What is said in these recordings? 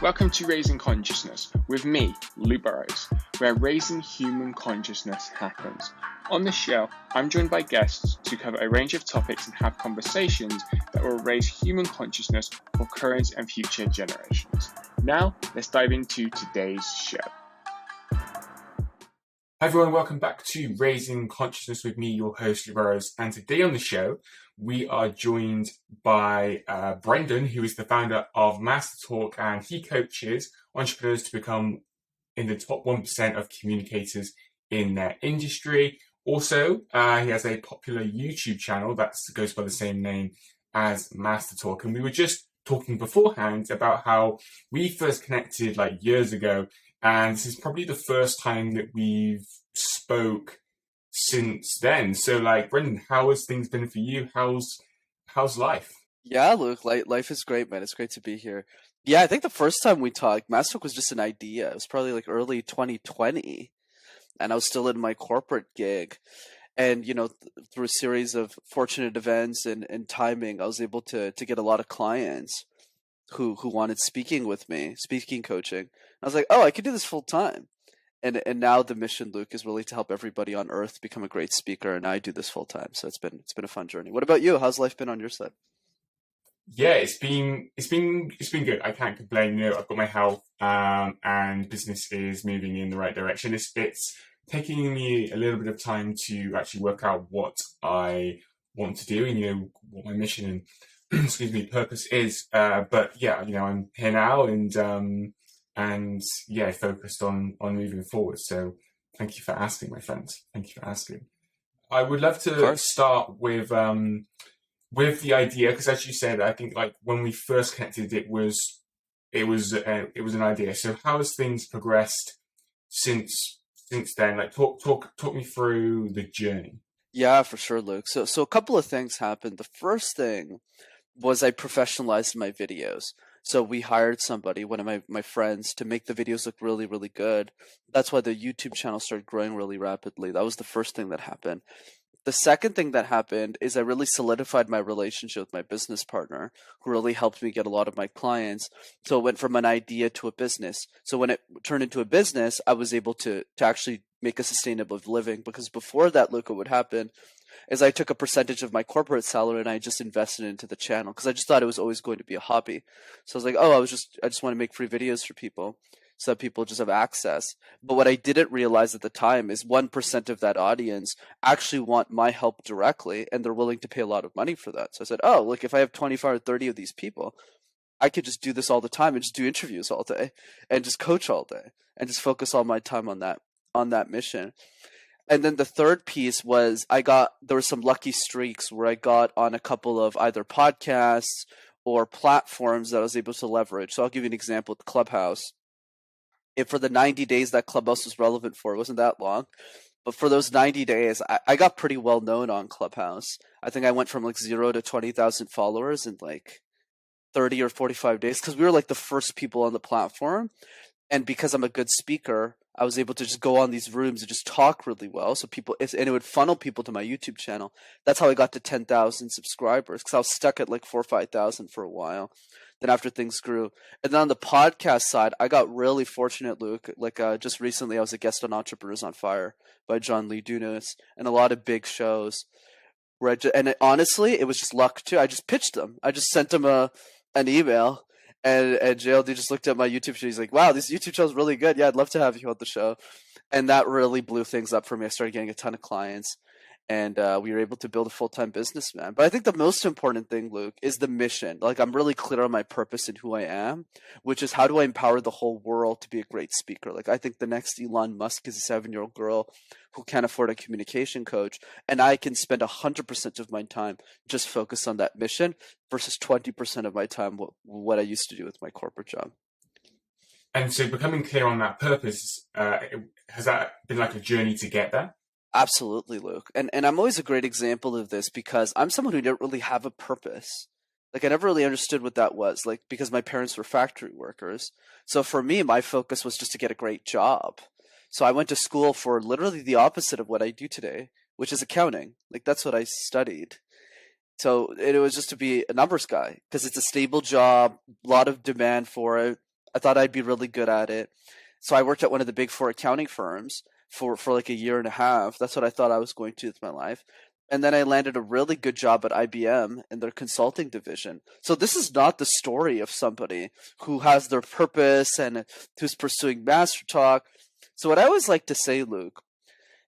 Welcome to Raising Consciousness with me, Lou Burrows, where raising human consciousness happens. On this show, I'm joined by guests to cover a range of topics and have conversations that will raise human consciousness for current and future generations. Now, let's dive into today's show. Hi everyone, welcome back to Raising Consciousness with me, your host, Lou Burrows. And today on the show, we are joined by Brenden, who is the founder of MasterTalk, and he coaches entrepreneurs to become in the top 1% of communicators in their industry. Also, he has a popular YouTube channel that goes by the same name as MasterTalk. And we were just talking beforehand about how we first connected like years ago. And this is probably the first time that we've spoke since then. So, like, Brenden, how has things been for you? How's life? Yeah, Luke, life is great, man. It's great to be here. Yeah, I think the first time we talked, MasterTalk was just an idea. It was probably like early 2020, and I was still in my corporate gig. And, through a series of fortunate events and timing, I was able to get a lot of clients who wanted speaking with me, speaking coaching. I was like, oh, I could do this full time. And now the mission, Luke, is really to help everybody on earth become a great speaker, and I do this full time. So it's been a fun journey. What about you? How's life been on your side? Yeah, it's been good. I can't complain. I've got my health, and business is moving in the right direction. It's taking me a little bit of time to actually work out what I want to do and what my mission and purpose is. But yeah, I'm here now and focused on moving forward. So thank you for asking, my friend. Thank you for asking. I would love to start with the idea, because as you said, I think like when we first connected, it was an idea. So how has things progressed since then? Like talk me through the journey. Yeah, for sure, Luke. So a couple of things happened. The first thing was I professionalized my videos. So we hired somebody, one of my friends, to make the videos look really, really good. That's why the YouTube channel started growing really rapidly. That was the first thing that happened. The second thing that happened is I really solidified my relationship with my business partner, who really helped me get a lot of my clients. So it went from an idea to a business. So when it turned into a business, I was able to actually make a sustainable living, because before that, Luke, what would happen is I took a percentage of my corporate salary and I just invested into the channel, because I just thought it was always going to be a hobby. So I was like, oh, I just want to make free videos for people so that people just have access. But what I didn't realize at the time is 1% of that audience actually want my help directly, and they're willing to pay a lot of money for that. So I said, oh, look, if I have 25 or 30 of these people, I could just do this all the time and just do interviews all day and just coach all day and just focus all my time on that mission. And then the third piece was there were some lucky streaks where I got on a couple of either podcasts or platforms that I was able to leverage. So I'll give you an example with Clubhouse. If for the 90 days that Clubhouse was relevant for, it wasn't that long, but for those 90 days, I got pretty well known on Clubhouse. I think I went from like 0 to 20,000 followers in like 30 or 45 days, because we were like the first people on the platform. And because I'm a good speaker, I was able to just go on these rooms and just talk really well. So and it would funnel people to my YouTube channel. That's how I got to 10,000 subscribers, because I was stuck at like 4,000 or 5,000 for a while. Then after things grew. And then on the podcast side, I got really fortunate, Luke. Like just recently, I was a guest on Entrepreneurs on Fire by John Lee Dumas, and a lot of big shows. Honestly, it was just luck too. I just pitched them. I just sent them an email. And JLD just looked at my YouTube channel. He's like, wow, this YouTube show is really good. Yeah, I'd love to have you on the show. And that really blew things up for me. I started getting a ton of clients, and we were able to build a full-time business, man. But I think the most important thing, Luke, is the mission. Like, I'm really clear on my purpose and who I am, which is how do I empower the whole world to be a great speaker? Like, I think the next Elon Musk is a 7-year-old girl who can't afford a communication coach, and I can spend 100% of my time just focus on that mission versus 20% of my time what I used to do with my corporate job. And so becoming clear on that purpose, has that been like a journey to get there? Absolutely, Luke. And I'm always a great example of this, because I'm someone who didn't really have a purpose. Like, I never really understood what that was, like, because my parents were factory workers. So for me, my focus was just to get a great job. So I went to school for literally the opposite of what I do today, which is accounting. Like, that's what I studied. So it was just to be a numbers guy, because it's a stable job, a lot of demand for it. I thought I'd be really good at it. So I worked at one of the big four accounting firms for like a year and a half. That's what I thought I was going to do with my life. And then I landed a really good job at IBM in their consulting division. So this is not the story of somebody who has their purpose and who's pursuing MasterTalk. So what I always like to say, Luke,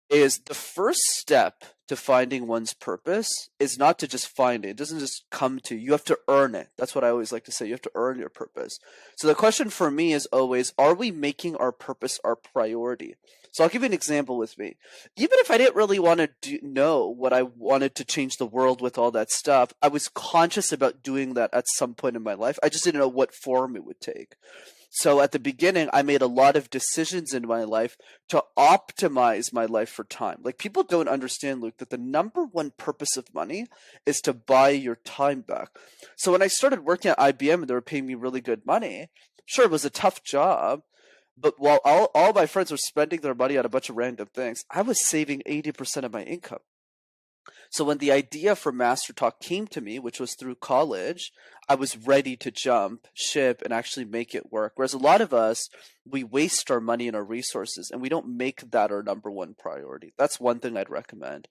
is the first step to finding one's purpose is not to just find it. It doesn't just come to you. You have to earn it. That's what I always like to say. You have to earn your purpose. So the question for me is always, are we making our purpose our priority? So I'll give you an example with me. Even if I didn't really want to know what I wanted to change the world with all that stuff, I was conscious about doing that at some point in my life. I just didn't know what form it would take. So at the beginning, I made a lot of decisions in my life to optimize my life for time. Like, people don't understand, Luke, that the number one purpose of money is to buy your time back. So when I started working at IBM and they were paying me really good money, sure, it was a tough job. But while all my friends were spending their money on a bunch of random things, I was saving 80% of my income. So when the idea for MasterTalk came to me, which was through college, I was ready to jump ship and actually make it work. Whereas a lot of us, we waste our money and our resources and we don't make that our number one priority. That's one thing I'd recommend.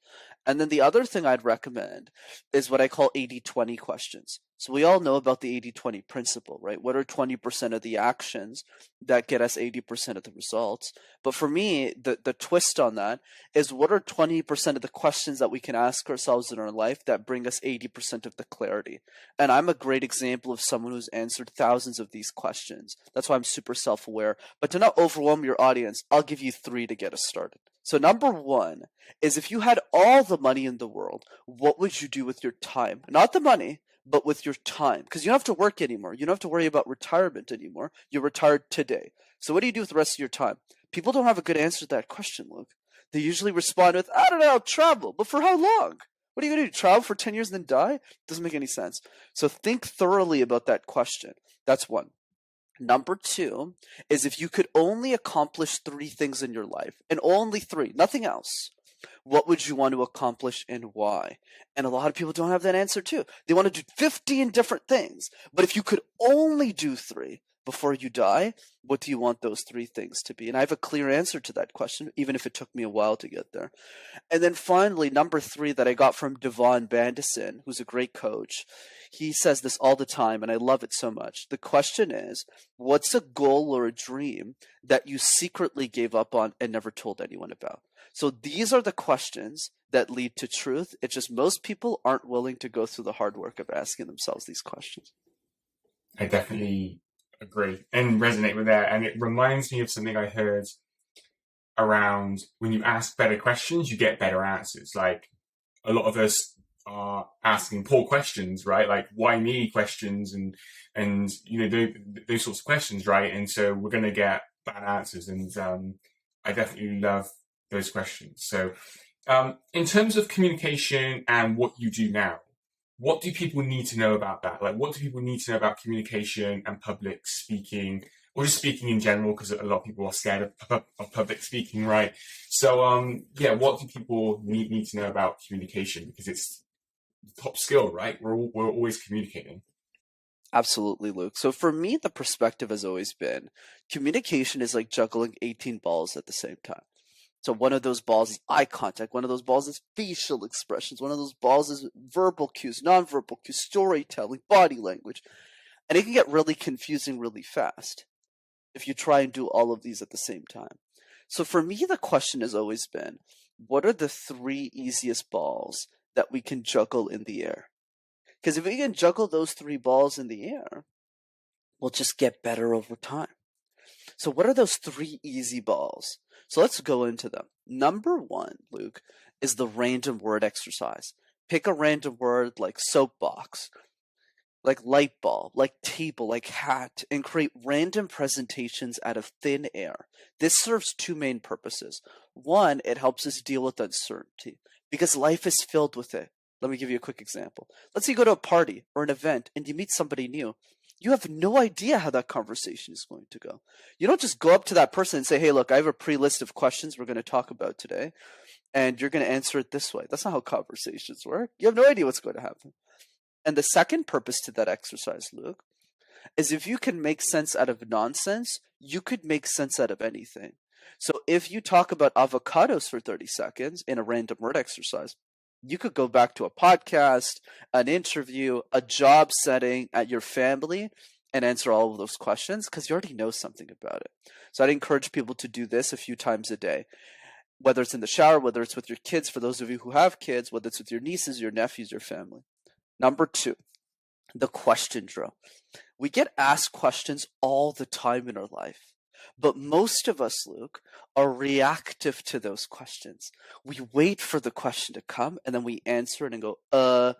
And then the other thing I'd recommend is what I call 80-20 questions. So we all know about the 80-20 principle, right? What are 20% of the actions that get us 80% of the results? But for me, the twist on that is, what are 20% of the questions that we can ask ourselves in our life that bring us 80% of the clarity? And I'm a great example of someone who's answered thousands of these questions. That's why I'm super self-aware. But to not overwhelm your audience, I'll give you 3 to get us started. So number 1 is, if you had all the money in the world, what would you do with your time? Not the money, but with your time. Because you don't have to work anymore. You don't have to worry about retirement anymore. You're retired today. So what do you do with the rest of your time? People don't have a good answer to that question, Luke. They usually respond with, I don't know, I'll travel. But for how long? What are you going to do? Travel for 10 years and then die? Doesn't make any sense. So think thoroughly about that question. That's one. Number 2 is, if you could only accomplish 3 things in your life, and only 3, nothing else, what would you want to accomplish and why? And a lot of people don't have that answer too. They want to do 15 different things. But if you could only do 3 before you die, what do you want those 3 things to be? And I have a clear answer to that question, even if it took me a while to get there. And then finally, number 3 that I got from Devon Bandison, who's a great coach. He says this all the time, and I love it so much. The question is, what's a goal or a dream that you secretly gave up on and never told anyone about? So these are the questions that lead to truth. It's just most people aren't willing to go through the hard work of asking themselves these questions. I definitely agree and resonate with that. And it reminds me of something I heard around, when you ask better questions, you get better answers. Like, a lot of us are asking poor questions, right? Like, why me questions, and those sorts of questions, right? And so we're going to get bad answers. And I definitely love those questions. So in terms of communication and what you do now, what do people need to know about that? Like, what do people need to know about communication and public speaking, or just speaking in general? Because a lot of people are scared of public speaking, right? So, what do people need to know about communication? Because it's the top skill, right? We're always communicating. Absolutely, Luke. So for me, the perspective has always been, communication is like juggling 18 balls at the same time. So one of those balls is eye contact. One of those balls is facial expressions. One of those balls is verbal cues, nonverbal cues, storytelling, body language. And it can get really confusing really fast if you try and do all of these at the same time. So for me, the question has always been, what are the 3 easiest balls that we can juggle in the air? Because if we can juggle those 3 balls in the air, we'll just get better over time. So what are those 3 easy balls? So let's go into them. Number 1, Luke, is the random word exercise. Pick a random word like soapbox, like light bulb, like table, like hat, and create random presentations out of thin air. This serves 2 main purposes. 1, it helps us deal with uncertainty, because life is filled with it. Let me give you a quick example. Let's say you go to a party or an event and you meet somebody new. You have no idea how that conversation is going to go. You don't just go up to that person and say, hey, look, I have a pre-list of questions we're going to talk about today, and you're going to answer it this way. That's not how conversations work. You have no idea what's going to happen. And the second purpose to that exercise, Luke, is if you can make sense out of nonsense, you could make sense out of anything. So if you talk about avocados for 30 seconds in a random word exercise, you could go back to a podcast, an interview, a job setting at your family and answer all of those questions because you already know something about it. So I'd encourage people to do this a few times a day, whether it's in the shower, whether it's with your kids, for those of you who have kids, whether it's with your nieces, your nephews, your family. Number 2, the question drill. We get asked questions all the time in our life. But most of us, Luke, are reactive to those questions. We wait for the question to come and then we answer it and go, I'll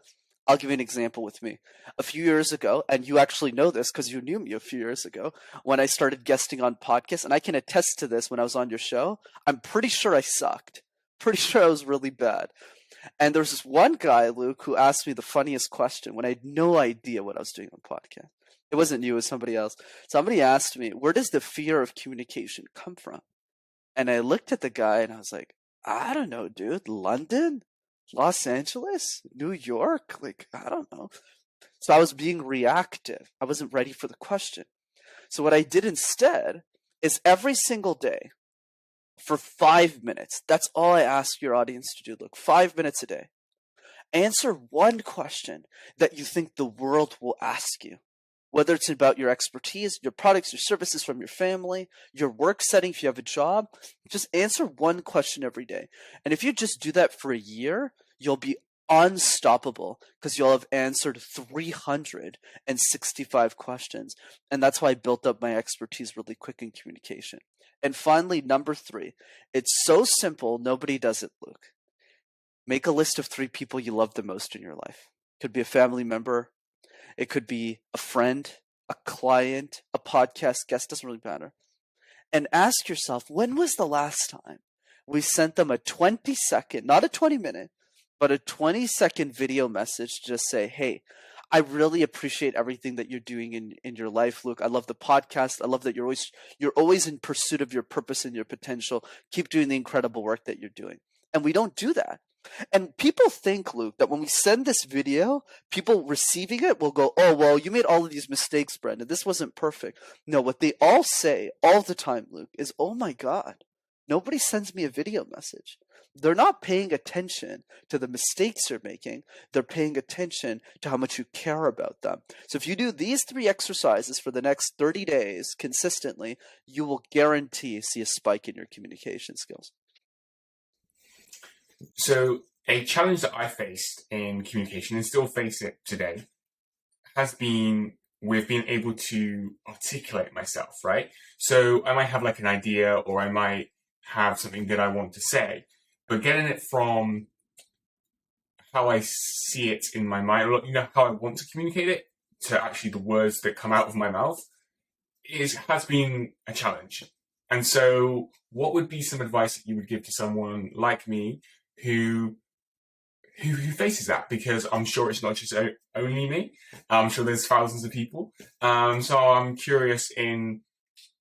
give you an example with me. A few years ago, and you actually know this because you knew me a few years ago, when I started guesting on podcasts, and I can attest to this when I was on your show, I'm pretty sure I sucked. Pretty sure I was really bad. And there's this one guy, Luke, who asked me the funniest question when I had no idea what I was doing on podcast. It wasn't you, it was somebody else. Somebody asked me, where does the fear of communication come from? And I looked at the guy and I was like, I don't know, dude. London? Los Angeles? New York? Like, I don't know. So I was being reactive. I wasn't ready for the question. So what I did instead is every single day for 5 minutes, that's all I ask your audience to do, Look, 5 minutes a day. Answer one question that you think the world will ask you. Whether it's about your expertise, your products, your services from your family, your work setting, if you have a job, just answer one question every day. And if you just do that for a year, you'll be unstoppable because you'll have answered 365 questions. And that's why I built up my expertise really quick in communication. And finally, number 3, it's so simple, nobody does it, Luke. Make a list of 3 people you love the most in your life. Could be a family member. It could be a friend, a client, a podcast guest, doesn't really matter. And ask yourself, when was the last time we sent them a 20-second, not a 20-minute, but a 20-second video message to just say, hey, I really appreciate everything that you're doing in your life, Luke. I love the podcast. I love that you're always in pursuit of your purpose and your potential. Keep doing the incredible work that you're doing. And we don't do that. And people think, Luke, that when we send this video, people receiving it will go, oh, well, you made all of these mistakes, Brenden. This wasn't perfect. No, what they all say all the time, Luke, is, oh my God, nobody sends me a video message. They're not paying attention to the mistakes you're making. They're paying attention to how much you care about them. So if you do these 3 exercises for the next 30 days consistently, you will guarantee see a spike in your communication skills. So a challenge that I faced in communication and still face it today has been with being able to articulate myself, right? So I might have like an idea or I might have something that I want to say, but getting it from how I see it in my mind, how I want to communicate it to actually the words that come out of my mouth has been a challenge. And so what would be some advice that you would give to someone like me who faces that? Because I'm sure it's not just only me. I'm sure there's thousands of people. So I'm curious in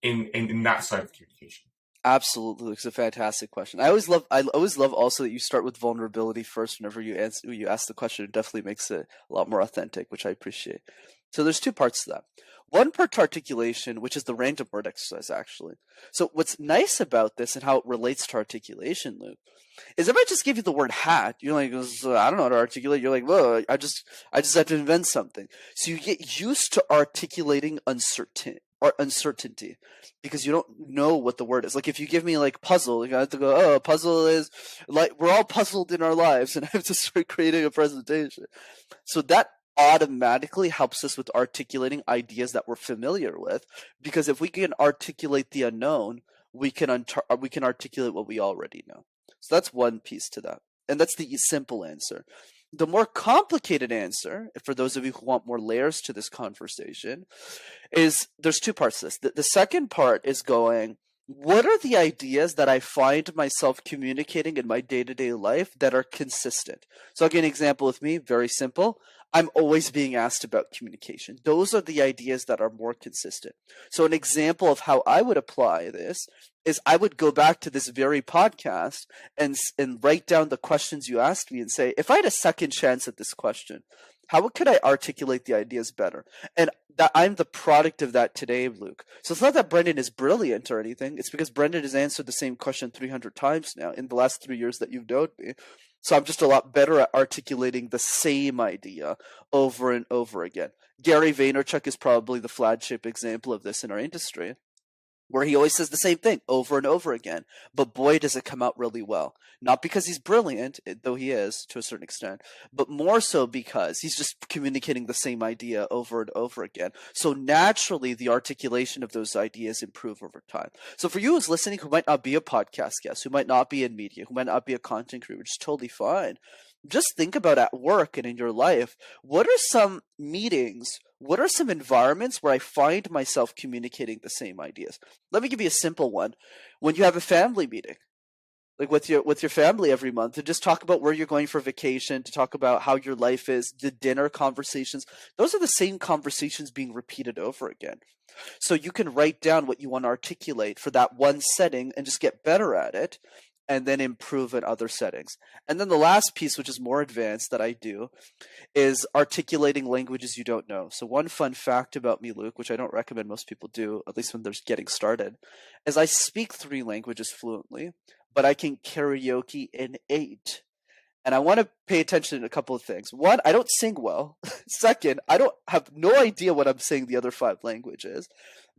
that side of communication. Absolutely, it's a fantastic question. I always love also that you start with vulnerability first whenever you ask the question. It definitely makes it a lot more authentic, which I appreciate. So there's 2 parts to that. One part to articulation, which is the random word exercise, actually. So what's nice about this and how it relates to articulation, Luke, is if I just give you the word hat, you're like, I don't know how to articulate. You're like, well, I just had to invent something. So you get used to articulating uncertainty because you don't know what the word is. Like if you give me like puzzle, you have to go, oh, puzzle is like we're all puzzled in our lives, and I have to start creating a presentation. So that automatically helps us with articulating ideas that we're familiar with, because if we can articulate the unknown, we can articulate what we already know. So that's one piece to that. And that's the simple answer. The more complicated answer, for those of you who want more layers to this conversation, is there's 2 parts to this. The second part is going, what are the ideas that I find myself communicating in my day-to-day life that are consistent? So I'll give an example with me, very simple. I'm always being asked about communication. Those are the ideas that are more consistent. So an example of how I would apply this is I would go back to this very podcast and write down the questions you asked me and say, if I had a second chance at this question, How could I articulate the ideas better? And that I'm the product of that today, Luke. So it's not that Brenden is brilliant or anything. It's because Brenden has answered the same question 300 times now in the last 3 years that you've known me. So I'm just a lot better at articulating the same idea over and over again. Gary Vaynerchuk is probably the flagship example of this in our industry, where he always says the same thing over and over again. But boy, does it come out really well. Not because he's brilliant, though he is to a certain extent, but more so because he's just communicating the same idea over and over again. So naturally, the articulation of those ideas improve over time. So for you who's listening, who might not be a podcast guest, who might not be in media, who might not be a content creator, which is totally fine, just think about at work and in your life, what are some meetings, what are some environments where I find myself communicating the same ideas? Let me give you a simple one. When you have a family meeting, like with your family every month, to just talk about where you're going for vacation, to talk about how your life is, the dinner conversations, those are the same conversations being repeated over again. So you can write down what you want to articulate for that one setting and just get better at it, and then improve in other settings. And then the last piece, which is more advanced that I do, is articulating languages you don't know. So one fun fact about me, Luke, which I don't recommend most people do, at least when they're getting started, is I speak 3 languages fluently, but I can karaoke in 8. And I want to pay attention to a couple of things. One, I don't sing well. Second, I don't have no idea what I'm saying the other 5 languages.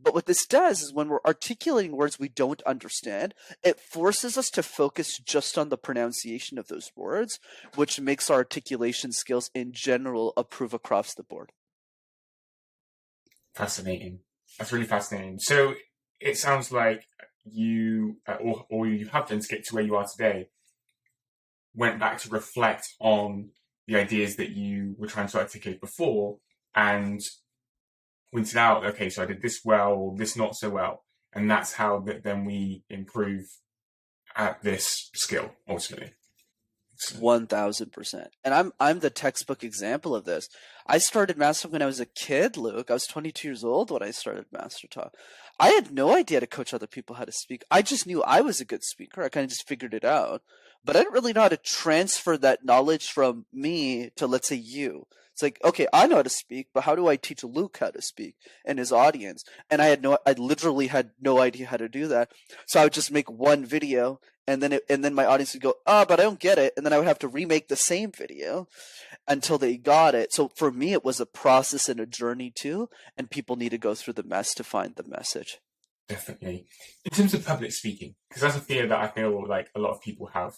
But what this does is when we're articulating words we don't understand, it forces us to focus just on the pronunciation of those words, which makes our articulation skills in general improve across the board. Fascinating. That's really fascinating. So it sounds like you, or you have done to get to where you are today, went back to reflect on the ideas that you were trying to articulate before and pointed out, okay, so I did this well, or this not so well. And that's how then we improve at this skill, ultimately. 1000%. And I'm the textbook example of this. I started MasterTalk when I was a kid, Luke. I was 22 years old when I started MasterTalk. I had no idea how to coach other people how to speak. I just knew I was a good speaker. I kind of just figured it out. But I didn't really know how to transfer that knowledge from me to, let's say, you. It's like, okay, I know how to speak, but how do I teach Luke how to speak and his audience? And I literally had no idea how to do that. So I would just make one video, and then my audience would go, but I don't get it. And then I would have to remake the same video until they got it. So for me, it was a process and a journey too, and people need to go through the mess to find the message. Definitely. In terms of public speaking, because that's a fear that I feel like a lot of people have.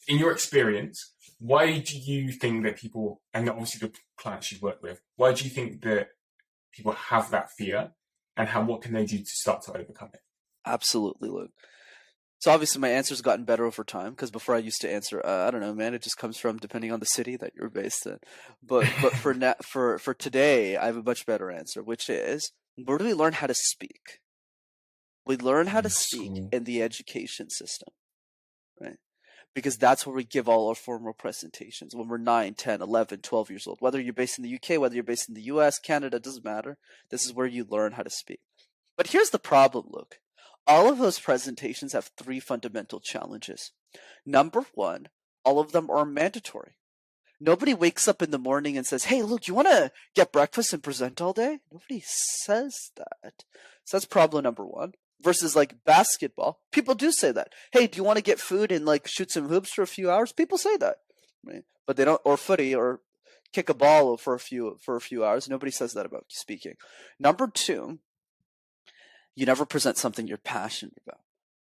In your experience, why do you think that people, and obviously the clients you work with, why do you think that people have that fear, and what can they do to start to overcome it? Absolutely, Luke. So obviously my answer's gotten better over time, because before I used to answer, I don't know, man, it just comes from depending on the city that you're based in. But for today, I have a much better answer, which is, where do we learn how to speak? We learn how to speak in the education system, right? Because that's where we give all our formal presentations when we're 9, 10, 11, 12 years old. Whether you're based in the UK, whether you're based in the US, Canada, doesn't matter. This is where you learn how to speak. But here's the problem, Luke. All of those presentations have 3 fundamental challenges. Number 1, all of them are mandatory. Nobody wakes up in the morning and says, hey, Luke, you want to get breakfast and present all day? Nobody says that. So that's problem number 1. Versus like basketball, people do say that. Hey, do you want to get food and like shoot some hoops for a few hours? People say that, right? But they don't, or footy, or kick a ball for a few hours. Nobody says that about speaking. Number 2, you never present something you're passionate about.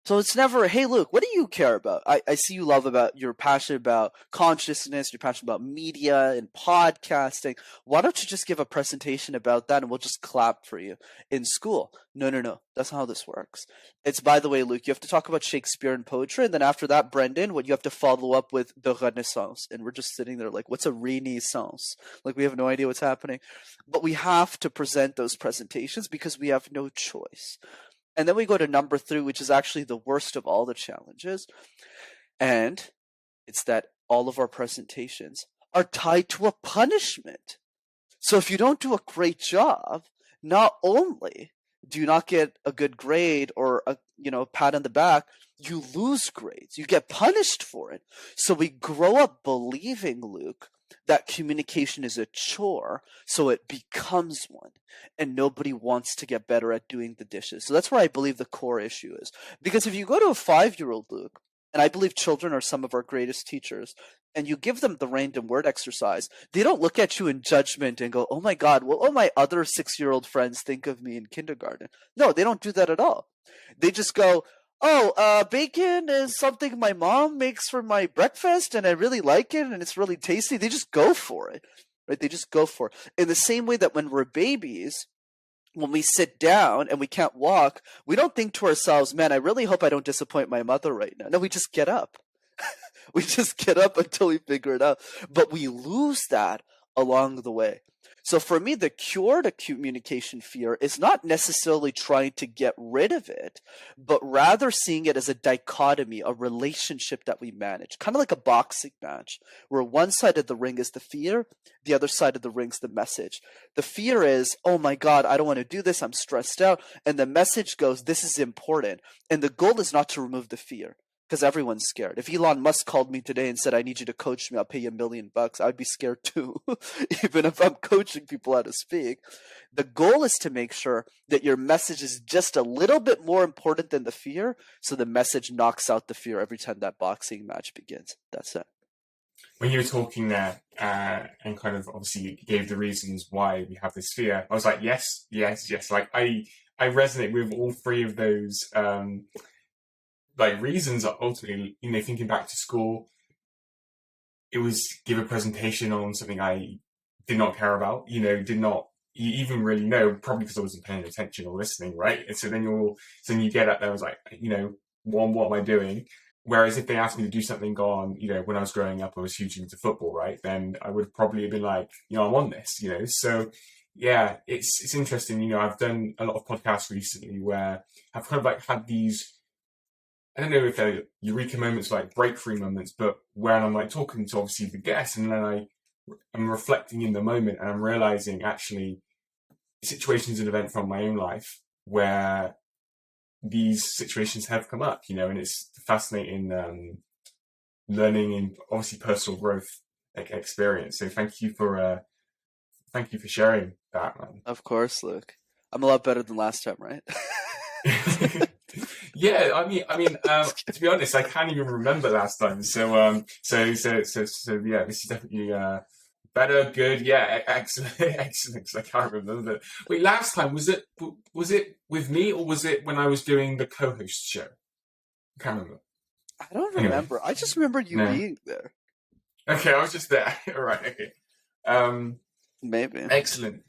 So it's never, hey, Luke, what do you care about? I see you're passionate about consciousness, you're passionate about media and podcasting. Why don't you just give a presentation about that and we'll just clap for you in school? No. That's not how this works. It's, by the way, Luke, you have to talk about Shakespeare and poetry. And then after that, Brenden, what you have to follow up with the Renaissance. And we're just sitting there like, what's a Renaissance? Like, we have no idea what's happening. But we have to present those presentations because we have no choice. And then we go to number 3, which is actually the worst of all the challenges. And it's that all of our presentations are tied to a punishment. So if you don't do a great job, not only do you not get a good grade or a pat on the back, you lose grades. You get punished for it. So we grow up believing, Luke, that communication is a chore, so it becomes one, and nobody wants to get better at doing the dishes. So that's where I believe the core issue is. Because if you go to a 5-year-old, Luke, and I believe children are some of our greatest teachers, and you give them the random word exercise, they don't look at you in judgment and go, oh my God, what will my other 6-year-old friends think of me in kindergarten? No, they don't do that at all. They just go, oh, bacon is something my mom makes for my breakfast, and I really like it, and it's really tasty. They just go for it, right? They just go for it. In the same way that when we're babies, when we sit down and we can't walk, we don't think to ourselves, man, I really hope I don't disappoint my mother right now. No, we just get up. We just get up until we figure it out. But we lose that along the way. So for me, the cure to communication fear is not necessarily trying to get rid of it, but rather seeing it as a dichotomy, a relationship that we manage, kind of like a boxing match, where one side of the ring is the fear, the other side of the ring is the message. The fear is, oh my God, I don't want to do this, I'm stressed out. And the message goes, this is important. And the goal is not to remove the fear, because everyone's scared. If Elon Musk called me today and said, I need you to coach me, I'll pay you $1 million, I'd be scared too, even if I'm coaching people how to speak. The goal is to make sure that your message is just a little bit more important than the fear, so the message knocks out the fear every time that boxing match begins. That's it. When you were talking there, and kind of obviously you gave the reasons why we have this fear, I was like, yes. Like I resonate with all three of those, like reasons. Are ultimately, thinking back to school, it was give a presentation on something I did not care about, did not even really know, probably because I wasn't paying attention or listening, right? And so then you get up there, I was like, what am I doing? Whereas if they asked me to do something on, when I was growing up, I was hugely into football, right? Then I would probably have been like, I'm on this, So yeah, it's interesting. I've done a lot of podcasts recently where I've kind of like had these, I don't know if they're eureka moments, like breakthrough moments, but when I'm like talking to obviously the guests, and then I'm reflecting in the moment, and I'm realizing actually situations and events from my own life where these situations have come up, and it's fascinating learning and obviously personal growth experience. So thank you for sharing that, man. Of course, Luke. I'm a lot better than last time, right? Yeah, to be honest, I can't even remember last time. So yeah, this is definitely better, good, yeah, excellent, excellent. 'Cause I can't remember. Wait, last time was it with me, or was it when I was doing the co-host show? I can't remember. I don't remember. Anyway, I just remember you being there. Okay, I was just there. All right. Okay. Maybe. Excellent.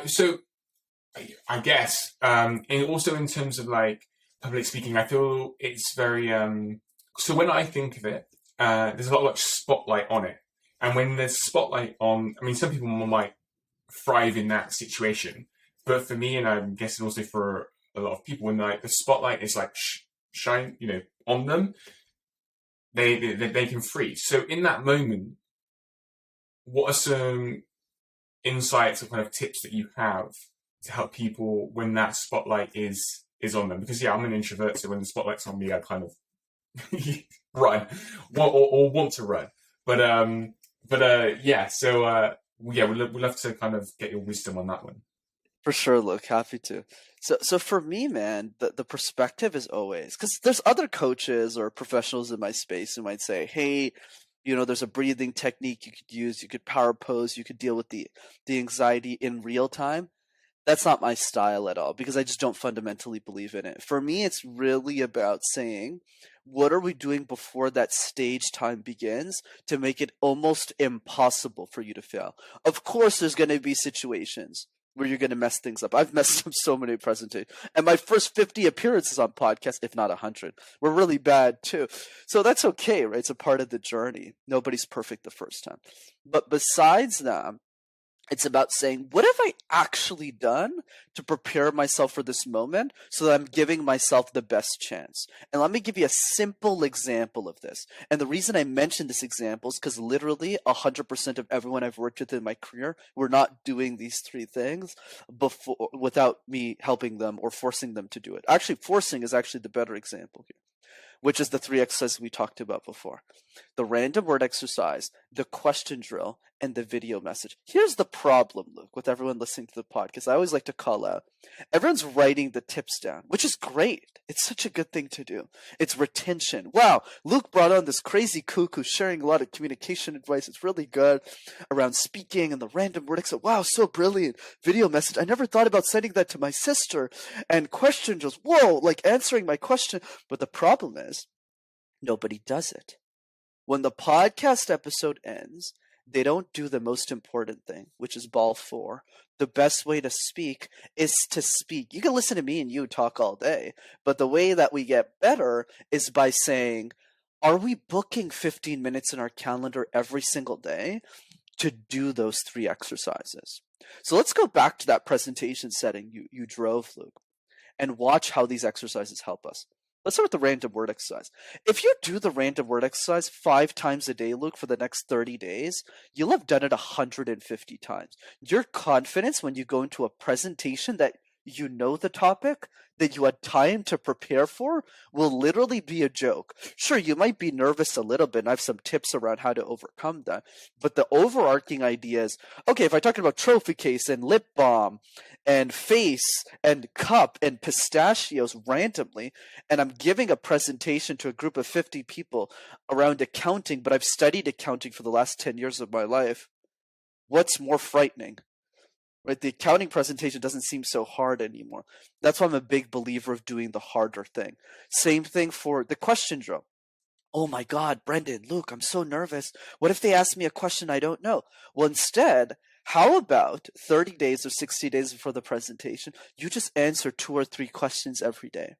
So I guess, and also in terms of like public speaking, I feel it's very, so when I think of it, there's a lot of like spotlight on it. And when there's spotlight on, some people might thrive in that situation, but for me, and I'm guessing also for a lot of people, when like the spotlight is like shine, on them, they can freeze. So in that moment, what are some insights or kind of tips that you have to help people when that spotlight is on them? Because yeah, I'm an introvert, so when the spotlight's on me, I kind of run or want to run. But yeah. So yeah, we'd love to kind of get your wisdom on that one. For sure, Luke. Happy to. So for me, man, the perspective is always, because there's other coaches or professionals in my space who might say, hey, there's a breathing technique you could use. You could power pose. You could deal with the anxiety in real time. That's not my style at all, because I just don't fundamentally believe in it. For me, it's really about saying, what are we doing before that stage time begins to make it almost impossible for you to fail? Of course, there's going to be situations where you're going to mess things up. I've messed up so many presentations. And my first 50 appearances on podcasts, if not 100, were really bad too. So that's okay, right? It's a part of the journey. Nobody's perfect the first time. But besides that, it's about saying, what have I actually done to prepare myself for this moment so that I'm giving myself the best chance? And let me give you a simple example of this. And the reason I mention this example is because literally 100% of everyone I've worked with in my career were not doing these three things before without me helping them or forcing them to do it. Actually, forcing is actually the better example here, which is the 3 exercises we talked about before. The random word exercise the question drill, and the video message. Here's the problem, Luke, with everyone listening to the podcast. I always like to call out. Everyone's writing the tips down, which is great. It's such a good thing to do. It's retention. Wow, Luke brought on this crazy kook who's sharing a lot of communication advice. It's really good around speaking and the random word. So, wow, so brilliant. Video message. I never thought about sending that to my sister. And question drills. Whoa, like answering my question. But the problem is, nobody does it. When the podcast episode ends, they don't do the most important thing, which is ball 4. The best way to speak is to speak. You can listen to me and you talk all day, but the way that we get better is by saying, are we booking 15 minutes in our calendar every single day to do those 3 exercises? So let's go back to that presentation setting you drove, Luke, and watch how these exercises help us. Let's start with the random word exercise. If you do the random word exercise 5 times a day, Luke, for the next 30 days, you'll have done it 150 times. Your confidence when you go into a presentation that you know the topic, that you had time to prepare for, will literally be a joke. Sure, you might be nervous a little bit, and I have some tips around how to overcome that. But the overarching idea is, okay, if I'm talking about trophy case and lip balm and face and cup and pistachios randomly, and I'm giving a presentation to a group of 50 people around accounting, but I've studied accounting for the last 10 years of my life, what's more frightening? Right, the accounting presentation doesn't seem so hard anymore. That's why I'm a big believer of doing the harder thing. Same thing for the question drill. Oh my God, Brenden, Luke, I'm so nervous. What if they ask me a question I don't know? Well, instead, how about 30 days or 60 days before the presentation, you just answer 2 or 3 questions every day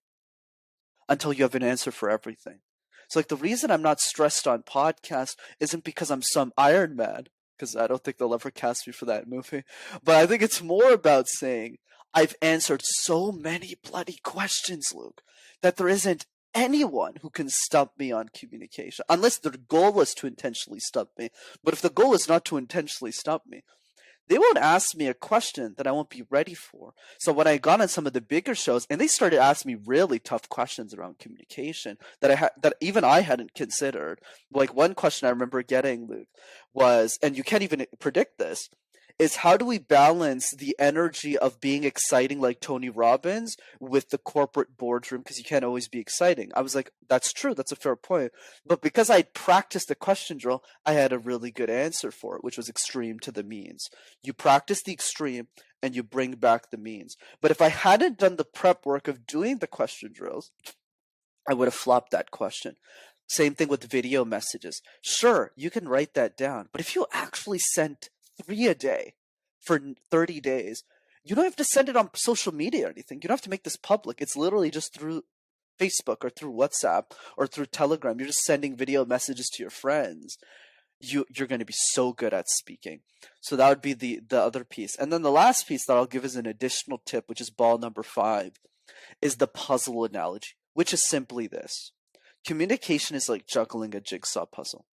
until you have an answer for everything. So like the reason I'm not stressed on podcasts isn't because I'm some Iron Man, because I don't think they'll ever cast me for that movie. But I think it's more about saying, I've answered so many bloody questions, Luke, that there isn't anyone who can stump me on communication, unless their goal is to intentionally stump me. But if the goal is not to intentionally stump me, they won't ask me a question that I won't be ready for. So when I got on some of the bigger shows and they started asking me really tough questions around communication that even I hadn't considered. Like one question I remember getting, Luke, was, and you can't even predict this, is how do we balance the energy of being exciting like Tony Robbins with the corporate boardroom? Because you can't always be exciting. I was like, that's true. That's a fair point. But because I practiced the question drill, I had a really good answer for it, which was extreme to the means. You practice the extreme and you bring back the means. But if I hadn't done the prep work of doing the question drills, I would have flopped that question. Same thing with video messages. Sure, you can write that down. But if you actually sent 3 a day for 30 days, you don't have to send it on social media or anything. You don't have to make this public. It's literally just through Facebook or through WhatsApp or through Telegram. You're just sending video messages to your friends. You're going to be so good at speaking. So that would be the other piece. And then the last piece that I'll give as an additional tip, which is ball number 5, is the puzzle analogy, which is simply this. Communication is like juggling a jigsaw puzzle,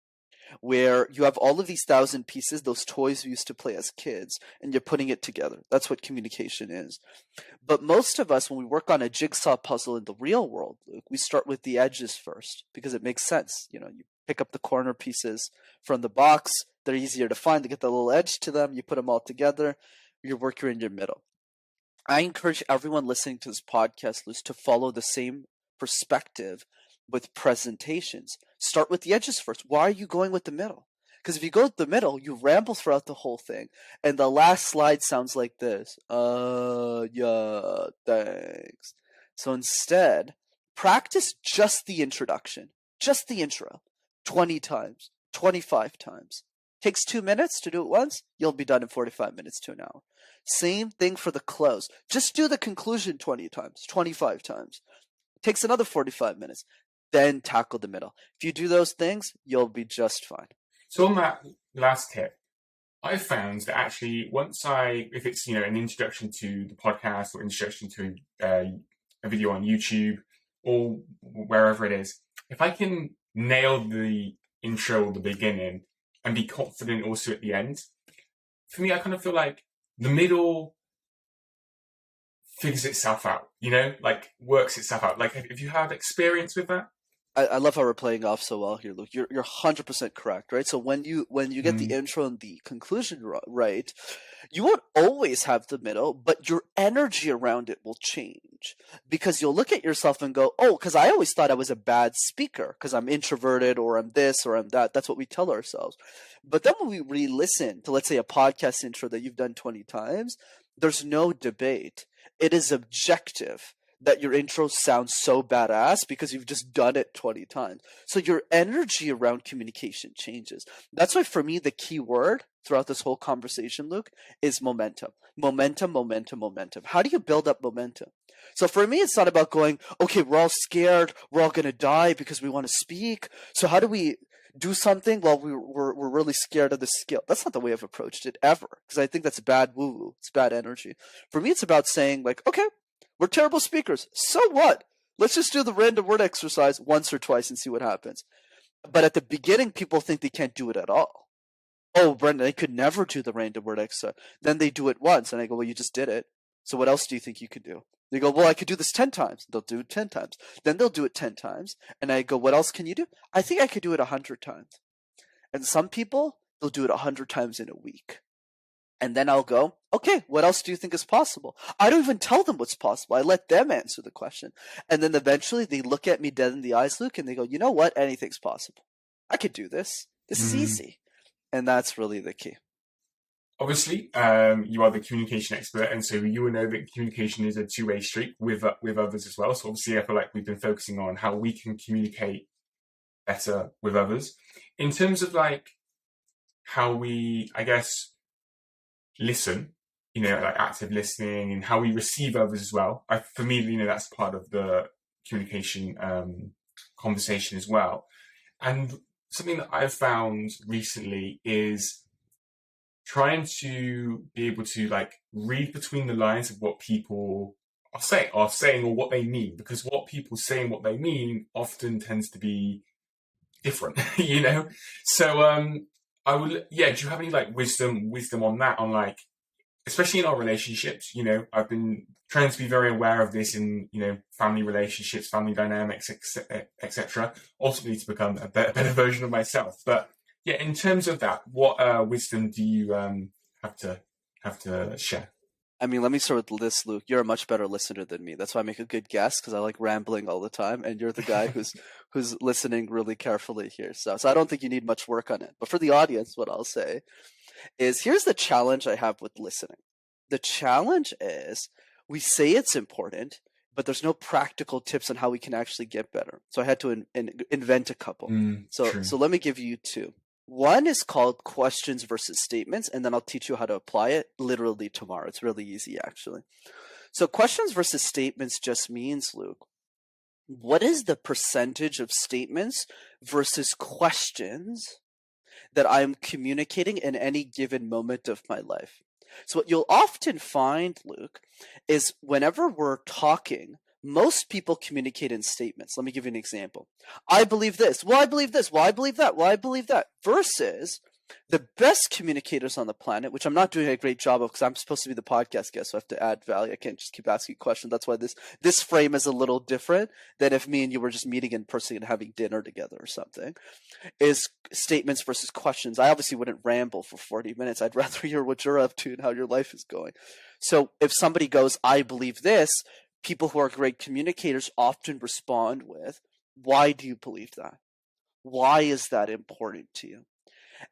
where you have all of these 1,000 pieces, those toys we used to play as kids, and you're putting it together. That's what communication is. But most of us, when we work on a jigsaw puzzle in the real world, Luke, we start with the edges first because it makes sense. You pick up the corner pieces from the box. They're easier to find. They get the little edge to them. You put them all together. You work in your middle. I encourage everyone listening to this podcast, Luke, to follow the same perspective with presentations. Start with the edges first. Why are you going with the middle? Because if you go with the middle, you ramble throughout the whole thing. And the last slide sounds like this. Yeah, thanks. So instead, practice just the introduction. Just the intro. 20 times. 25 times. Takes 2 minutes to do it once. You'll be done in 45 minutes to an hour. Same thing for the close. Just do the conclusion 20 times. 25 times. Takes another 45 minutes. Then tackle the middle. If you do those things, you'll be just fine. So on that last tip, I found that actually if it's an introduction to the podcast or introduction to a video on YouTube or wherever it is, if I can nail the intro or the beginning and be confident also at the end, for me, I kind of feel like the middle figures itself out, works itself out. Like, if you have experience with that? I love how we're playing off so well here, Luke. You're 100% correct, right? So when you get the Mm, intro and the conclusion right, you won't always have the middle, but your energy around it will change because you'll look at yourself and go, "Oh, because I always thought I was a bad speaker because I'm introverted or I'm this or I'm that." That's what we tell ourselves. But then when we re-listen to, let's say, a podcast intro that you've done 20 times, there's no debate. It is objective that your intro sounds so badass because you've just done it 20 times. So your energy around communication changes. That's why for me, the key word throughout this whole conversation, Luke, is momentum. Momentum, momentum, momentum. How do you build up momentum? So for me, it's not about going, okay, we're all scared. We're all going to die because we want to speak. So how do we do something while we're really scared of the skill? That's not the way I've approached it ever, because I think that's bad woo-woo. It's bad energy. For me, it's about saying like, okay, we're terrible speakers. So what? Let's just do the random word exercise once or twice and see what happens. But at the beginning, people think they can't do it at all. Oh, Brenden, I could never do the random word exercise. Then they do it once, and I go, well, you just did it. So what else do you think you could do? They go, well, I could do this 10 times. They'll do it 10 times. Then they'll do it 10 times. And I go, what else can you do? I think I could do it 100 times. And some people, they'll do it 100 times in a week. And then I'll go, okay, what else do you think is possible? I don't even tell them what's possible. I let them answer the question. And then eventually they look at me dead in the eyes, Luke, and they go, you know what? Anything's possible. I could do this. This is mm. easy. And that's really the key. Obviously, you are the communication expert, and so you will know that communication is a two-way street with others as well. So obviously, I feel like we've been focusing on how we can communicate better with others. In terms of like how we, I guess, listen, like active listening and how we receive others as well. For me, that's part of the communication conversation as well. And something that I've found recently is trying to be able to like read between the lines of what people are saying or what they mean, because what people say and what they mean often tends to be different, So I would, yeah. Do you have any like wisdom on that? On like, especially in our relationships, I've been trying to be very aware of this in, family relationships, family dynamics, etc. Ultimately, to become a better version of myself. But yeah, in terms of that, what wisdom do you have to share? I mean, let me start with this, Luke. You're a much better listener than me. That's why I make a good guess, because I like rambling all the time, and you're the guy who's listening really carefully here. So I don't think you need much work on it. But for the audience, what I'll say is, here's the challenge I have with listening. The challenge is we say it's important, but there's no practical tips on how we can actually get better. So I had to invent a couple. So let me give you two. One is called questions versus statements, and then I'll teach you how to apply it literally tomorrow. It's really easy, actually. So questions versus statements just means, Luke, what is the percentage of statements versus questions that I'm communicating in any given moment of my life? So what you'll often find, Luke, is whenever we're talking, most people communicate in statements. Let me give you an example. I believe this. Well, I believe this. Well, I believe that. Well, I believe that. Versus the best communicators on the planet, which I'm not doing a great job of because I'm supposed to be the podcast guest, so I have to add value. I can't just keep asking questions. That's why this frame is a little different than if me and you were just meeting in person and having dinner together or something. Is statements versus questions. I obviously wouldn't ramble for 40 minutes. I'd rather hear what you're up to and how your life is going. So if somebody goes, I believe this, people who are great communicators often respond with, why do you believe that? Why is that important to you?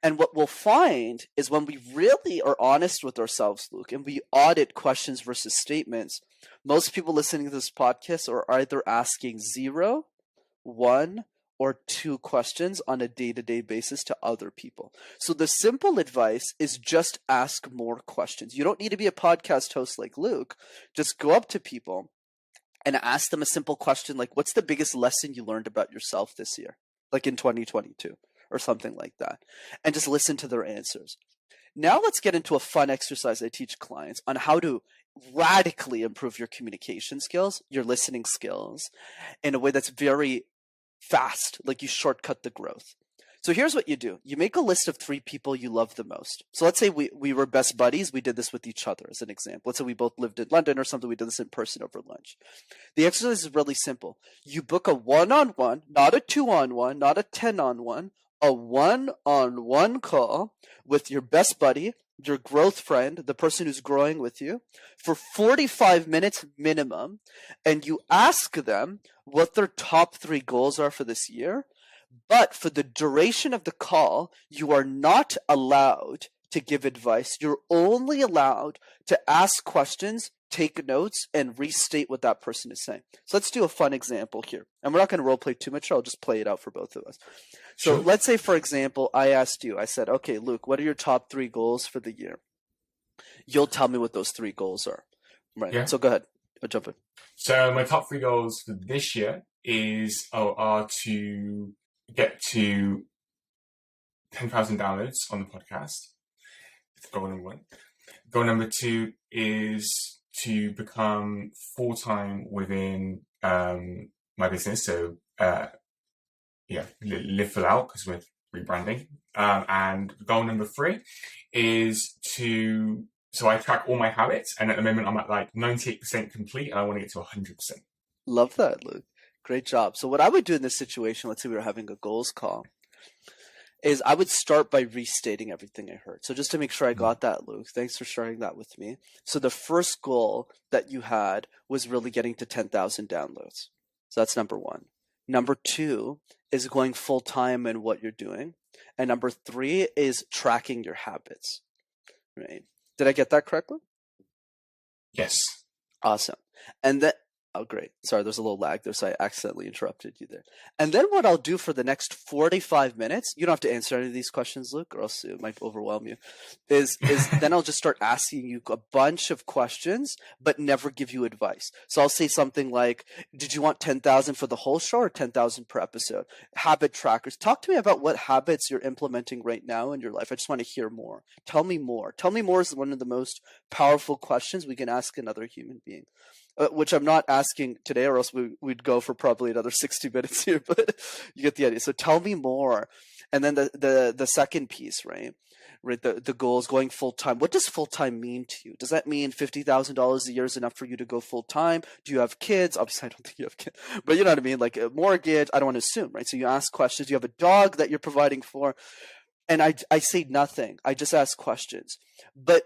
And what we'll find is when we really are honest with ourselves, Luke, and we audit questions versus statements, most people listening to this podcast are either asking 0, 1, or 2 questions on a day-to-day basis to other people. So the simple advice is just ask more questions. You don't need to be a podcast host like Luke. Just go up to people and ask them a simple question like, what's the biggest lesson you learned about yourself this year? Like in 2022 or something like that. And just listen to their answers. Now let's get into a fun exercise I teach clients on how to radically improve your communication skills, your listening skills, in a way that's very fast, like you shortcut the growth. So here's what you do. You make a list of 3 people you love the most. So let's say we were best buddies. We did this with each other as an example. Let's say we both lived in London or something. We did this in person over lunch. The exercise is really simple. You book a 1-on-1, not a 2-on-1, not a 10-on-1, a 1-on-1 call with your best buddy, your growth friend, the person who's growing with you, for 45 minutes minimum, and you ask them what their top 3 goals are for this year. But for the duration of the call, you are not allowed to give advice. You're only allowed to ask questions, take notes, and restate what that person is saying. So let's do a fun example here. And we're not going to role play too much. I'll just play it out for both of us. So Sure. let's say, for example, I asked you, I said, okay, Luke, what are your top 3 goals for the year? You'll tell me what those 3 goals are. Right. Yeah. So go ahead. I'll jump in. So my top 3 goals for this year are to get to 10,000 downloads on the podcast. It's goal number 1. Goal number 2 is to become full-time within my business. So live full out because we're rebranding. And goal number 3 is so I track all my habits, and at the moment I'm at like 98% complete, and I want to get to 100%. Love that, Luke. Great job. So what I would do in this situation, let's say we were having a goals call, is I would start by restating everything I heard. So just to make sure I got that, Luke, thanks for sharing that with me. So the first goal that you had was really getting to 10,000 downloads. So that's number 1. Number 2 is going full time in what you're doing. And number 3 is tracking your habits. Right? Did I get that correctly? Yes. Awesome. And then, oh, great. Sorry, there's a little lag there, so I accidentally interrupted you there. And then what I'll do for the next 45 minutes, you don't have to answer any of these questions, Luke, or else it might overwhelm you, is then I'll just start asking you a bunch of questions, but never give you advice. So I'll say something like, did you want 10,000 for the whole show or 10,000 per episode? Habit trackers. Talk to me about what habits you're implementing right now in your life. I just want to hear more. Tell me more. Tell me more is one of the most powerful questions we can ask another human being. Which I'm not asking today, or else we'd go for probably another 60 minutes here, but you get the idea. So tell me more. And then the second piece, right? The goal is going full time. What does full time mean to you? Does that mean $50,000 a year is enough for you to go full time? Do you have kids? Obviously, I don't think you have kids, but you know what I mean? Like a mortgage, I don't want to assume, right? So you ask questions. You have a dog that you're providing for. And I say nothing. I just ask questions. But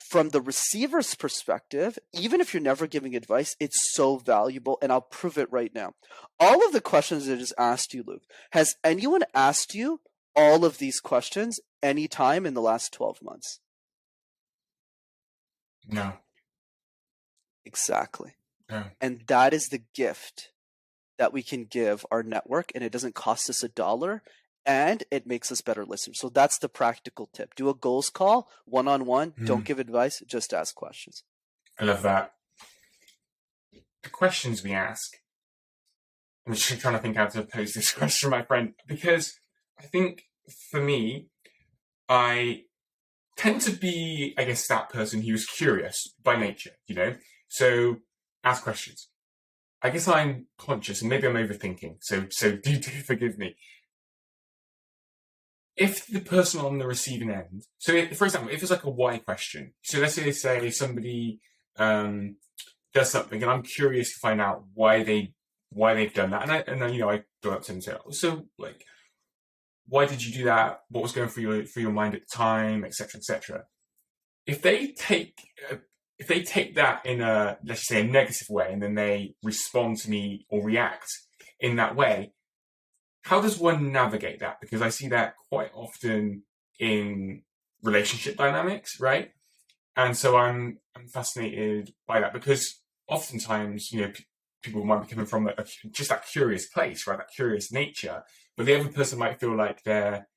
from the receiver's perspective, even if you're never giving advice, it's so valuable, and I'll prove it right now. All of the questions I just asked you, Luke, has anyone asked you all of these questions any time in the last 12 months? No. Exactly. No. And that is the gift that we can give our network, and it doesn't cost us $1. And it makes us better listeners. So that's the practical tip. Do a goals call, 1-on-1. Don't give advice, just ask questions. I love that. The questions we ask, I'm just trying to think how to pose this question, my friend, because I think for me, I tend to be, I guess, that person who's curious by nature, you know? So ask questions. I guess I'm conscious, and maybe I'm overthinking, so do forgive me. If the person on the receiving end, so for example, if it's like a why question, so let's say somebody does something, and I'm curious to find out why they've done that, and I go up to them and say, so like, why did you do that? What was going through your mind at the time, etc., etc. If they take that in a, let's say, a negative way, and then they respond to me or react in that way, how does one navigate that? Because I see that quite often in relationship dynamics, right? And so I'm fascinated by that, because oftentimes, people might be coming from just that curious place, right? That curious nature, but the other person might feel like they're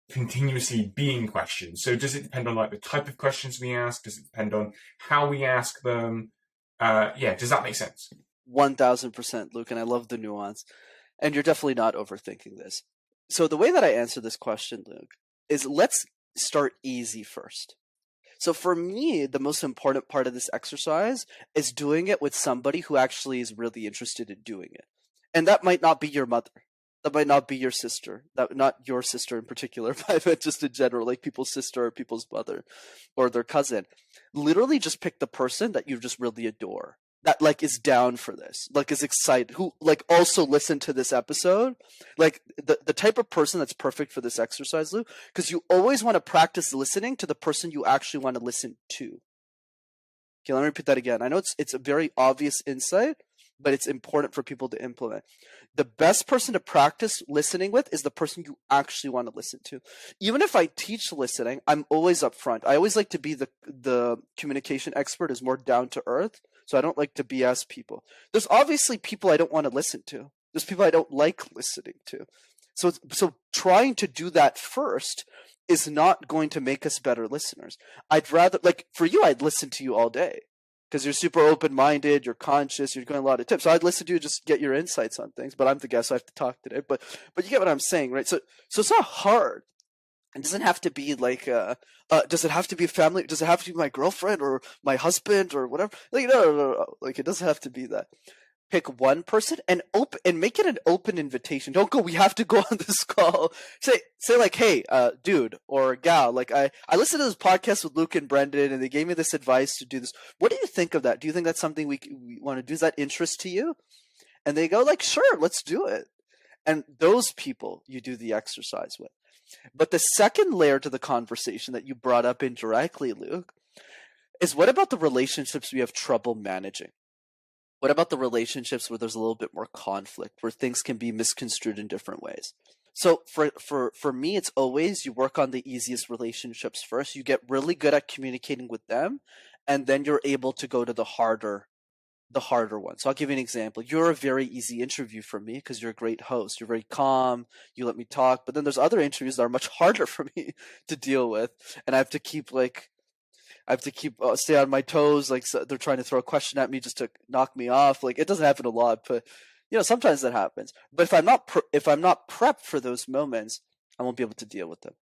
continuously being questioned. So does it depend on like the type of questions we ask? Does it depend on how we ask them? Does that make sense? 1,000%, Luke, and I love the nuance. And you're definitely not overthinking this. So the way that I answer this question, Luke, is let's start easy first. So for me, the most important part of this exercise is doing it with somebody who actually is really interested in doing it. And that might not be your mother. That might not be your sister. That not your sister in particular, but just in general, like people's sister or people's mother or their cousin. Literally just pick the person that you just really adore. That like is down for this, like is excited, who like also listened to this episode, like the type of person that's perfect for this exercise, Lou, because you always want to practice listening to the person you actually want to listen to. Okay, let me repeat that again. I know it's a very obvious insight, but it's important for people to implement. The best person to practice listening with is the person you actually want to listen to. Even if I teach listening, I'm always upfront. I always like to be the communication expert, is more down to earth. So I don't like to BS people. There's obviously people I don't want to listen to. There's people I don't like listening to. So trying to do that first is not going to make us better listeners. I'd rather, like for you, I'd listen to you all day because you're super open-minded, you're conscious, you're going a lot of tips. So I'd listen to you, just get your insights on things. But I'm the guest, so I have to talk today. But you get what I'm saying, right? So it's not hard. It doesn't have to be like, does it have to be a family? Does it have to be my girlfriend or my husband or whatever? Like, no. Like, it doesn't have to be that. Pick one person and make it an open invitation. Don't go, we have to go on this call. Say like, hey, dude or gal, like I listened to this podcast with Luke and Brenden and they gave me this advice to do this. What do you think of that? Do you think that's something we want to do? Is that interest to you? And they go like, sure, let's do it. And those people you do the exercise with. But the second layer to the conversation that you brought up indirectly, Luke, is what about the relationships we have trouble managing? What about the relationships where there's a little bit more conflict, where things can be misconstrued in different ways? So for me, it's always you work on the easiest relationships first. You get really good at communicating with them, and then you're able to go to the harder ones. So I'll give you an example. You're a very easy interview for me because you're a great host. You're very calm. You let me talk. But then there's other interviews that are much harder for me to deal with, and I have to keep stay on my toes. Like so they're trying to throw a question at me just to knock me off. Like it doesn't happen a lot, but sometimes that happens. But if I'm not prepped for those moments, I won't be able to deal with them.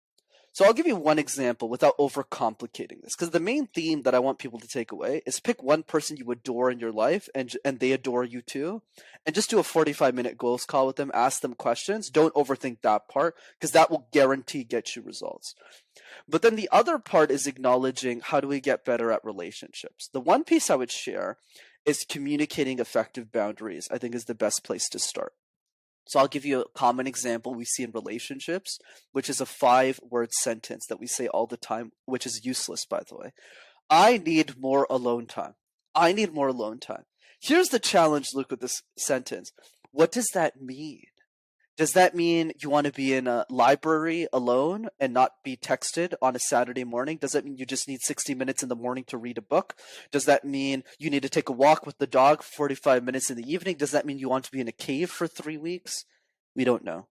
So I'll give you one example without overcomplicating this, because the main theme that I want people to take away is pick one person you adore in your life and they adore you too, and just do a 45-minute goals call with them. Ask them questions. Don't overthink that part because that will guarantee get you results. But then the other part is acknowledging how do we get better at relationships. The one piece I would share is communicating effective boundaries, I think is the best place to start. So I'll give you a common example we see in relationships, which is a 5-word sentence that we say all the time, which is useless, by the way. I need more alone time. I need more alone time. Here's the challenge, Luke, with this sentence. What does that mean? Does that mean you want to be in a library alone and not be texted on a Saturday morning? Does that mean you just need 60 minutes in the morning to read a book? Does that mean you need to take a walk with the dog 45 minutes in the evening? Does that mean you want to be in a cave for 3 weeks? We don't know.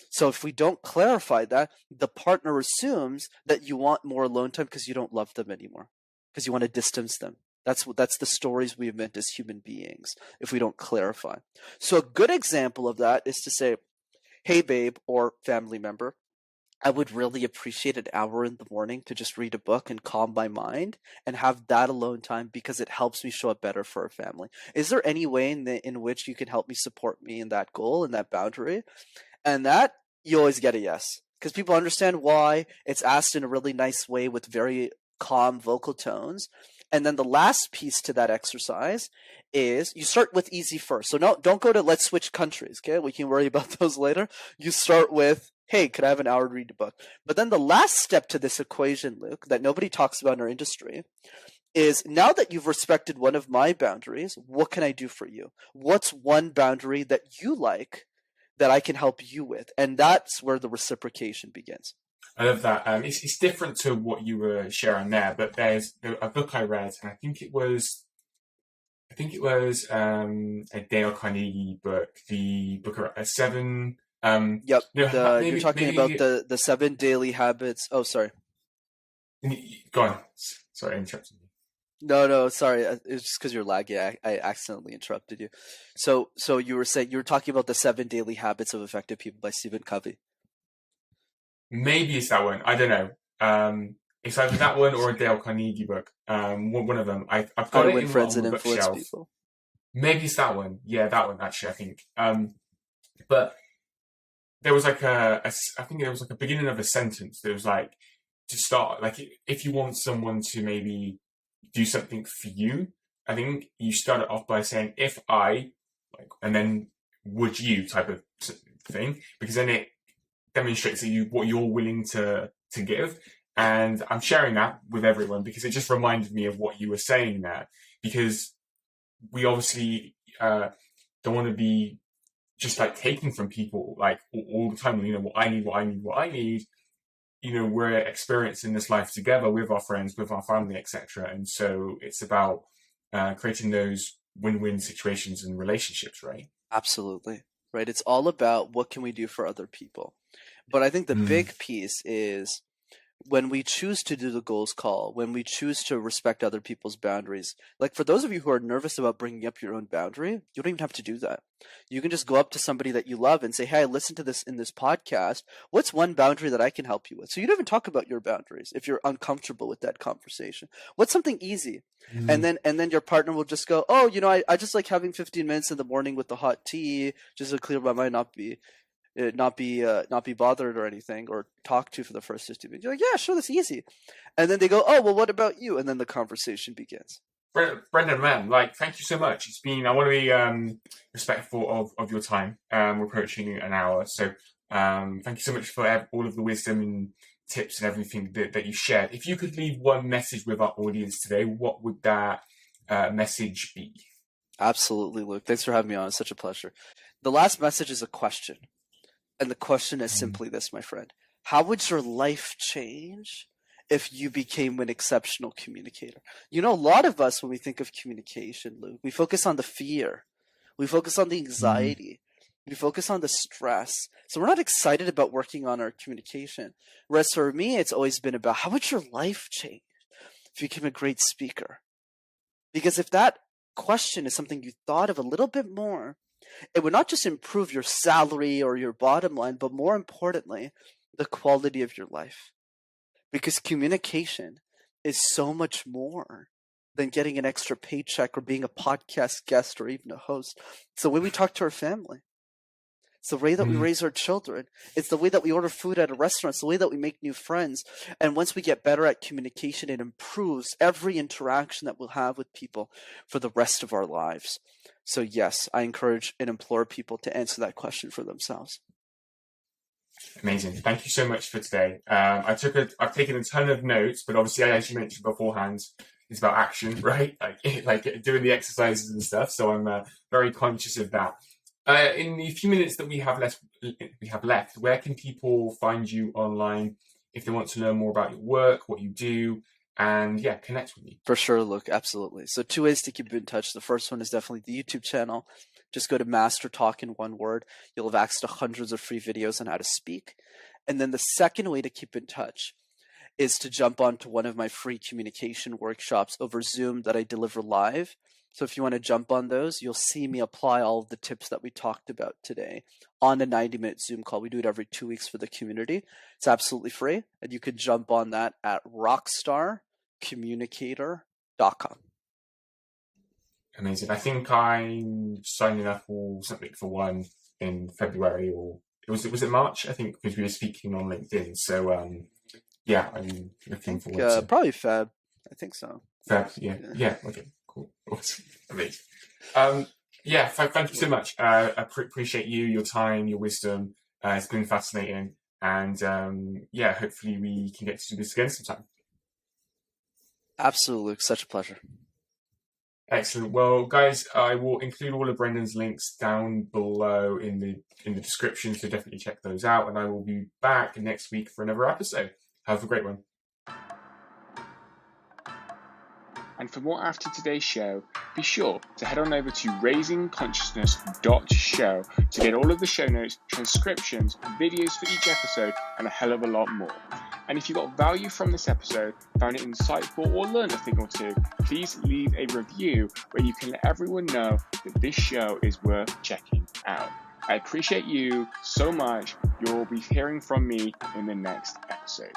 So if we don't clarify that, the partner assumes that you want more alone time because you don't love them anymore, because you want to distance them. That's the stories we invent as human beings if we don't clarify. So a good example of that is to say, hey, babe, or family member, I would really appreciate an hour in the morning to just read a book and calm my mind and have that alone time because it helps me show up better for our family. Is there any way in which you can help me support me in that goal and that boundary? And that, you always get a yes because people understand why. It's asked in a really nice way with very calm vocal tones. And then the last piece to that exercise is you start with easy first. So don't go to let's switch countries, okay? We can worry about those later. You start with, hey, could I have an hour to read a book? But then the last step to this equation, Luke, that nobody talks about in our industry is now that you've respected one of my boundaries, what can I do for you? What's one boundary that you like that I can help you with? And that's where the reciprocation begins. I love that. It's different to what you were sharing there, but there's a book I read, and I think it was a Dale Carnegie book, the book of seven. Yep. You're talking about the 7 daily habits. Oh, sorry. Go on. Sorry, I interrupted you. No, sorry. It's just because you're laggy. I accidentally interrupted you. So you were talking about the 7 daily habits of effective people by Stephen Covey. Maybe it's that one. I don't know. It's either that one or a Dale Carnegie book. One of them. I've got it in friends on and the influence bookshelf. people. Maybe it's that one. Yeah, that one actually. I think. But there was like I think there was like a beginning of a sentence. There was like, to start, like, if you want someone to maybe do something for you, I think you start it off by saying, if I, like, and then would you type of thing, because then it demonstrates that what you're willing to give. And I'm sharing that with everyone because it just reminded me of what you were saying there. Because we obviously don't want to be just like taking from people like all the time. You know, what I need, what I need, what I need. You know, we're experiencing this life together with our friends, with our family, etc. And so it's about creating those win-win situations and relationships, right? Absolutely. Right. It's all about what can we do for other people. But I think the Mm. big piece is when we choose to do the goals call, when we choose to respect other people's boundaries, like for those of you who are nervous about bringing up your own boundary, you don't even have to do that. You can just go up to somebody that you love and say, hey, I listened to this in this podcast. What's one boundary that I can help you with? So you don't even talk about your boundaries if you're uncomfortable with that conversation. What's something easy? And Mm. then your partner will just go, oh, I just like having 15 minutes in the morning with the hot tea, just to clear my mind, not be bothered or anything, or talked to for the first 15 minutes. You're like, yeah, sure, that's easy. And then they go, oh, well, what about you? And then the conversation begins. Brenden, man, like, thank you so much. I want to be respectful of your time. We're approaching an hour. So thank you so much for all of the wisdom and tips and everything that you shared. If you could leave one message with our audience today, what would that message be? Absolutely, Luke. Thanks for having me on. It's such a pleasure. The last message is a question. And the question is simply this, my friend. How would your life change if you became an exceptional communicator? You know, a lot of us, when we think of communication, Luke, we focus on the fear. We focus on the anxiety. We focus on the stress. So we're not excited about working on our communication. Whereas for me, it's always been about how would your life change if you became a great speaker? Because if that question is something you thought of a little bit more, it would not just improve your salary or your bottom line, but more importantly, the quality of your life. Because communication is so much more than getting an extra paycheck or being a podcast guest or even a host. It's the way we talk to our family. It's the way that we raise our children. It's the way that we order food at a restaurant. It's the way that we make new friends. And once we get better at communication, it improves every interaction that we'll have with people for the rest of our lives. So yes, I encourage and implore people to answer that question for themselves. Amazing. Thank you so much for today. I've taken a ton of notes, but obviously, as you mentioned beforehand, it's about action, right? Like doing the exercises and stuff. So I'm very conscious of that. In the few minutes that we have left, where can people find you online if they want to learn more about your work, what you do, and yeah, connect with you? For sure, look, absolutely. So 2 ways to keep in touch. The first one is definitely the YouTube channel. Just go to MasterTalk in one word. You'll have access to hundreds of free videos on how to speak. And then the second way to keep in touch is to jump onto one of my free communication workshops over Zoom that I deliver live. So if you want to jump on those, you'll see me apply all of the tips that we talked about today on a 90-minute Zoom call. We do it every 2 weeks for the community. It's absolutely free, and you can jump on that at rockstarcommunicator.com. Amazing. I think I'm signing up or something for one in February, or was it March? I think, because we were speaking on LinkedIn. So yeah, I'm looking forward to probably Feb. I think so. Feb. Yeah. Okay. Cool. Awesome. Amazing. Yeah. Thank you so much. I appreciate your time, your wisdom. It's been fascinating, and yeah, hopefully we can get to do this again sometime. Absolutely, such a pleasure. Excellent. Well, guys, I will include all of Brendan's links down below in the description, so definitely check those out. And I will be back next week for another episode. Have a great one. And for more after today's show, be sure to head on over to raisingconsciousness.show to get all of the show notes, transcriptions, videos for each episode, and a hell of a lot more. And if you got value from this episode, found it insightful, or learned a thing or two, please leave a review where you can let everyone know that this show is worth checking out. I appreciate you so much. You'll be hearing from me in the next episode.